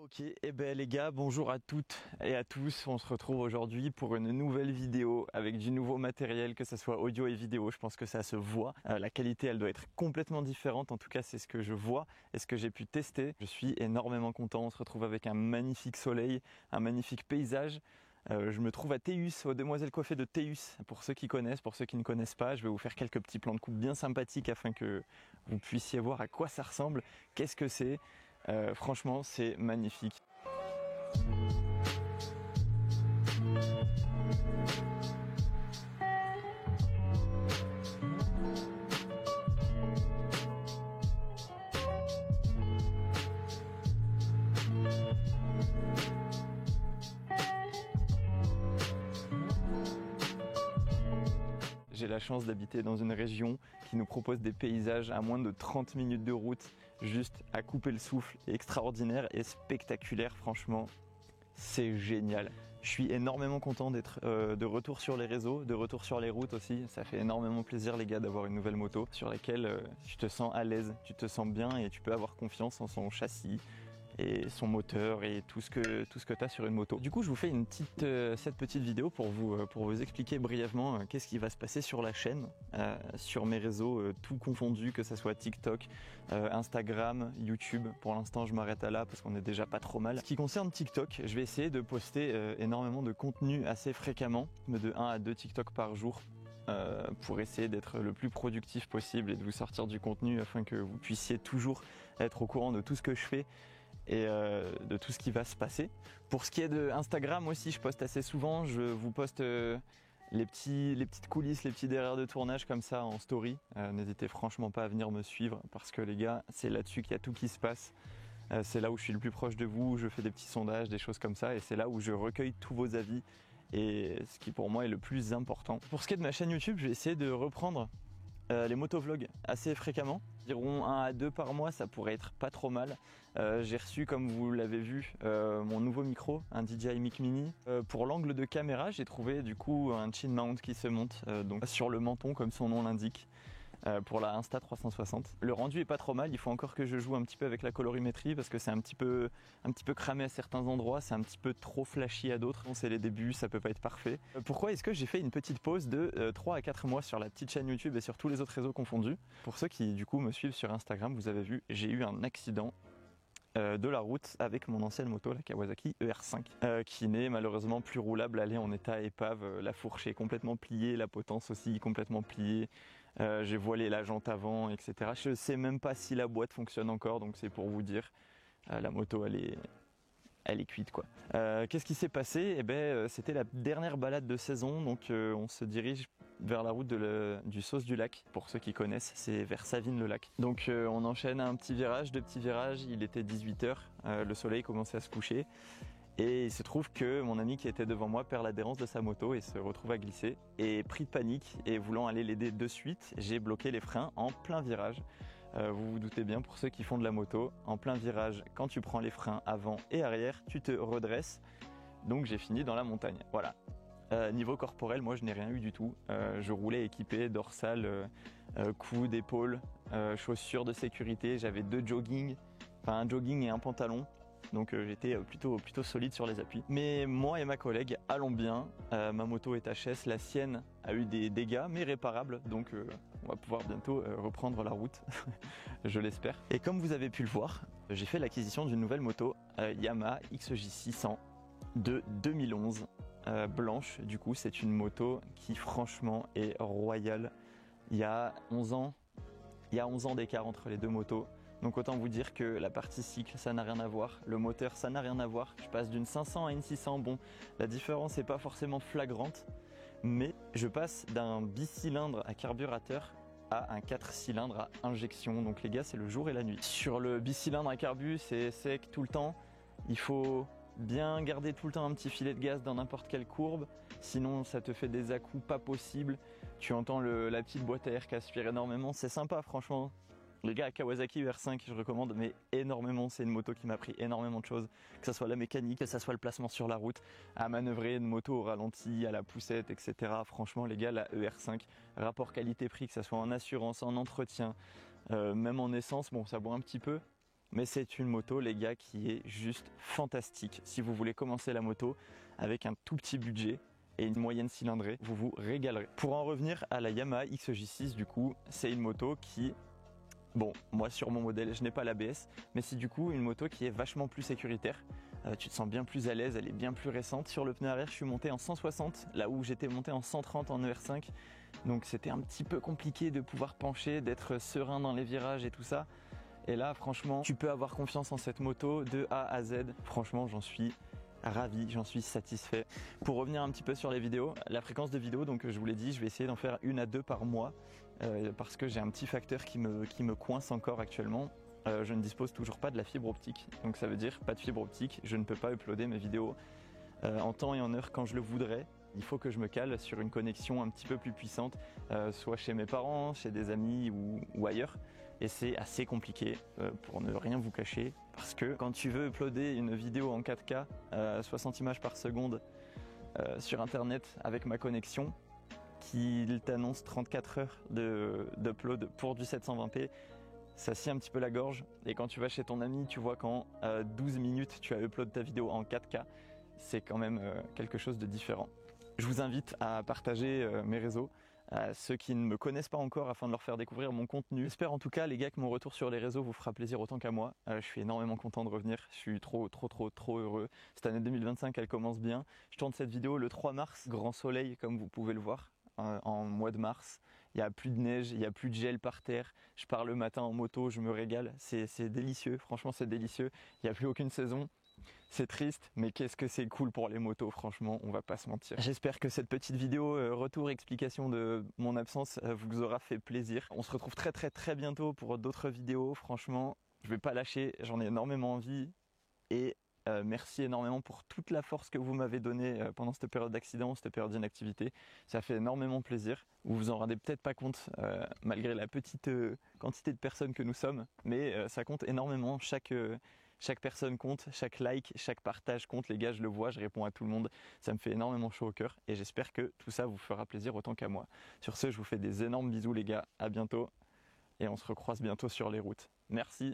Ok, et ben les gars, bonjour à toutes et à tous. On se retrouve aujourd'hui pour une nouvelle vidéo avec du nouveau matériel, que ce soit audio et vidéo. Je pense que ça se voit. La qualité, elle doit être complètement différente. En tout cas, c'est ce que je vois et ce que j'ai pu tester. Je suis énormément content. On se retrouve avec un magnifique soleil, un magnifique paysage. Je me trouve à Théus, aux Demoiselles Coiffées de Théus. Pour ceux qui connaissent, pour ceux qui ne connaissent pas, je vais vous faire quelques petits plans de coupe bien sympathiques afin que vous puissiez voir à quoi ça ressemble, qu'est-ce que c'est. Franchement, c'est magnifique. J'ai la chance d'habiter dans une région qui nous propose des paysages à moins de 30 minutes de route, juste à couper le souffle, extraordinaire et spectaculaire, franchement, c'est génial. Je suis énormément content d'être de retour sur les réseaux, de retour sur les routes aussi. Ça fait énormément plaisir les gars d'avoir une nouvelle moto sur laquelle tu te sens à l'aise, tu te sens bien et tu peux avoir confiance en son châssis et son moteur et tout ce que tu as sur une moto. Du coup, je vous fais cette petite vidéo pour vous expliquer brièvement qu'est-ce qui va se passer sur la chaîne, sur mes réseaux tout confondus, que ce soit TikTok, Instagram, YouTube. Pour l'instant, je m'arrête à là parce qu'on est déjà pas trop mal. Ce qui concerne TikTok, je vais essayer de poster énormément de contenu assez fréquemment, de 1 à 2 TikTok par jour. Pour essayer d'être le plus productif possible et de vous sortir du contenu afin que vous puissiez toujours être au courant de tout ce que je fais et de tout ce qui va se passer. Pour ce qui est de Instagram aussi, je poste assez souvent. Je vous poste les petites coulisses, les petits derrière de tournage comme ça en story. N'hésitez franchement pas à venir me suivre parce que les gars, c'est là-dessus qu'il y a tout qui se passe. C'est là où je suis le plus proche de vous, je fais des petits sondages, des choses comme ça et c'est là où je recueille tous vos avis et ce qui pour moi est le plus important. Pour ce qui est de ma chaîne YouTube, je vais essayer de reprendre les motovlogs assez fréquemment, environ 1 à 2 par mois, ça pourrait être pas trop mal. J'ai reçu, comme vous l'avez vu, mon nouveau micro, un DJI Mic Mini. Pour l'angle de caméra, j'ai trouvé du coup un chin mount qui se monte donc sur le menton comme son nom l'indique. Pour la Insta360. Le rendu est pas trop mal, il faut encore que je joue un petit peu avec la colorimétrie parce que c'est un petit peu cramé à certains endroits, c'est un petit peu trop flashy à d'autres. Bon, c'est les débuts, ça peut pas être parfait. Pourquoi est-ce que j'ai fait une petite pause de 3 à 4 mois sur la petite chaîne YouTube et sur tous les autres réseaux confondus? Pour ceux qui du coup me suivent sur Instagram, vous avez vu, j'ai eu un accident de la route avec mon ancienne moto, la Kawasaki ER5, qui n'est malheureusement plus roulable. Elle est en état épave, la fourche est complètement pliée, la potence aussi complètement pliée. J'ai voilé la jante avant, etc. Je sais même pas si la boîte fonctionne encore, donc c'est pour vous dire, la moto elle est cuite quoi. Qu'est-ce qui s'est passé? Eh ben, c'était la dernière balade de saison, donc on se dirige vers la route du Sauce du Lac. Pour ceux qui connaissent, c'est vers Savines-le-Lac. Donc on enchaîne un petit virage, 2 petits virages, il était 18h, le soleil commençait à se coucher. Et il se trouve que mon ami qui était devant moi perd l'adhérence de sa moto et se retrouve à glisser. Et pris de panique et voulant aller l'aider de suite, j'ai bloqué les freins en plein virage. Vous vous doutez bien, pour ceux qui font de la moto, en plein virage, quand tu prends les freins avant et arrière, tu te redresses. Donc j'ai fini dans la montagne. Voilà. Niveau corporel, moi je n'ai rien eu du tout. Je roulais équipé, dorsale, coude, épaule, chaussures de sécurité. J'avais 2 jogging, enfin un jogging et un pantalon. Donc j'étais plutôt solide sur les appuis. Mais moi et ma collègue allons bien. Ma moto est HS, la sienne a eu des dégâts mais réparables. Donc on va pouvoir bientôt reprendre la route, je l'espère. Et comme vous avez pu le voir, j'ai fait l'acquisition d'une nouvelle moto, Yamaha XJ600 de 2011. Blanche, du coup c'est une moto qui franchement est royale. Il y a 11 ans d'écart entre les deux motos. Donc autant vous dire que la partie cycle ça n'a rien à voir, le moteur ça n'a rien à voir. Je passe d'une 500 à une 600, bon la différence n'est pas forcément flagrante, mais je passe d'un bicylindre à carburateur à un 4 cylindres à injection. Donc les gars, c'est le jour et la nuit. Sur le bicylindre à carbu, c'est sec tout le temps, il faut bien garder tout le temps un petit filet de gaz dans n'importe quelle courbe, sinon ça te fait des à-coups pas possibles. Tu entends la petite boîte à air qui aspire énormément, c'est sympa franchement. Les gars, Kawasaki ER5, je recommande mais énormément, c'est une moto qui m'a appris énormément de choses, que ce soit la mécanique, que ce soit le placement sur la route, à manœuvrer une moto au ralenti, à la poussette, etc. Franchement les gars, la ER5, rapport qualité-prix, que ce soit en assurance, en entretien, même en essence, bon ça boit un petit peu, Mais c'est une moto les gars qui est juste fantastique. Si vous voulez commencer la moto avec un tout petit budget et une moyenne cylindrée, vous vous régalerez. Pour en revenir à la Yamaha XJ6 du coup, c'est une moto qui... Bon, moi sur mon modèle, je n'ai pas l'ABS, mais c'est du coup une moto qui est vachement plus sécuritaire. Tu te sens bien plus à l'aise, elle est bien plus récente. Sur le pneu arrière, je suis monté en 160, là où j'étais monté en 130 en ER5. Donc c'était un petit peu compliqué de pouvoir pencher, d'être serein dans les virages et tout ça. Et là, franchement, tu peux avoir confiance en cette moto de A à Z. Franchement, j'en suis ravi, j'en suis satisfait. Pour revenir un petit peu sur les vidéos, la fréquence de vidéos, donc je vous l'ai dit, je vais essayer d'en faire 1 à 2 par mois parce que j'ai un petit facteur qui me coince encore actuellement. Je ne dispose toujours pas de la fibre optique, donc ça veut dire pas de fibre optique, je ne peux pas uploader mes vidéos en temps et en heure quand je le voudrais. Il faut que je me cale sur une connexion un petit peu plus puissante, soit chez mes parents, chez des amis ou ailleurs. Et c'est assez compliqué pour ne rien vous cacher, parce que quand tu veux uploader une vidéo en 4K, 60 images par seconde sur internet avec ma connexion, qu'il t'annonce 34 heures d'upload pour du 720p, ça scie un petit peu la gorge. Et quand tu vas chez ton ami, tu vois qu'en 12 minutes tu as upload ta vidéo en 4K, c'est quand même quelque chose de différent. Je vous invite à partager mes réseaux à ceux qui ne me connaissent pas encore afin de leur faire découvrir mon contenu. J'espère en tout cas les gars que mon retour sur les réseaux vous fera plaisir autant qu'à moi. Je suis énormément content de revenir, je suis trop heureux. Cette année 2025 elle commence bien. Je tourne cette vidéo le 3 mars, grand soleil comme vous pouvez le voir. En mois de mars, il n'y a plus de neige, il n'y a plus de gel par terre, je pars le matin en moto, je me régale, c'est délicieux, franchement c'est délicieux, il n'y a plus aucune saison. C'est triste, mais qu'est-ce que c'est cool pour les motos, franchement, on va pas se mentir. J'espère que cette petite vidéo retour explication de mon absence vous aura fait plaisir. On se retrouve très bientôt pour d'autres vidéos, franchement, je vais pas lâcher, j'en ai énormément envie et merci énormément pour toute la force que vous m'avez donnée pendant cette période d'accident, cette période d'inactivité. Ça fait énormément plaisir. Vous vous en rendez peut-être pas compte malgré la petite quantité de personnes que nous sommes, mais ça compte énormément. Chaque personne compte, chaque like, chaque partage compte. Les gars, je le vois, je réponds à tout le monde. Ça me fait énormément chaud au cœur et j'espère que tout ça vous fera plaisir autant qu'à moi. Sur ce, je vous fais des énormes bisous les gars. À bientôt et on se recroise bientôt sur les routes. Merci.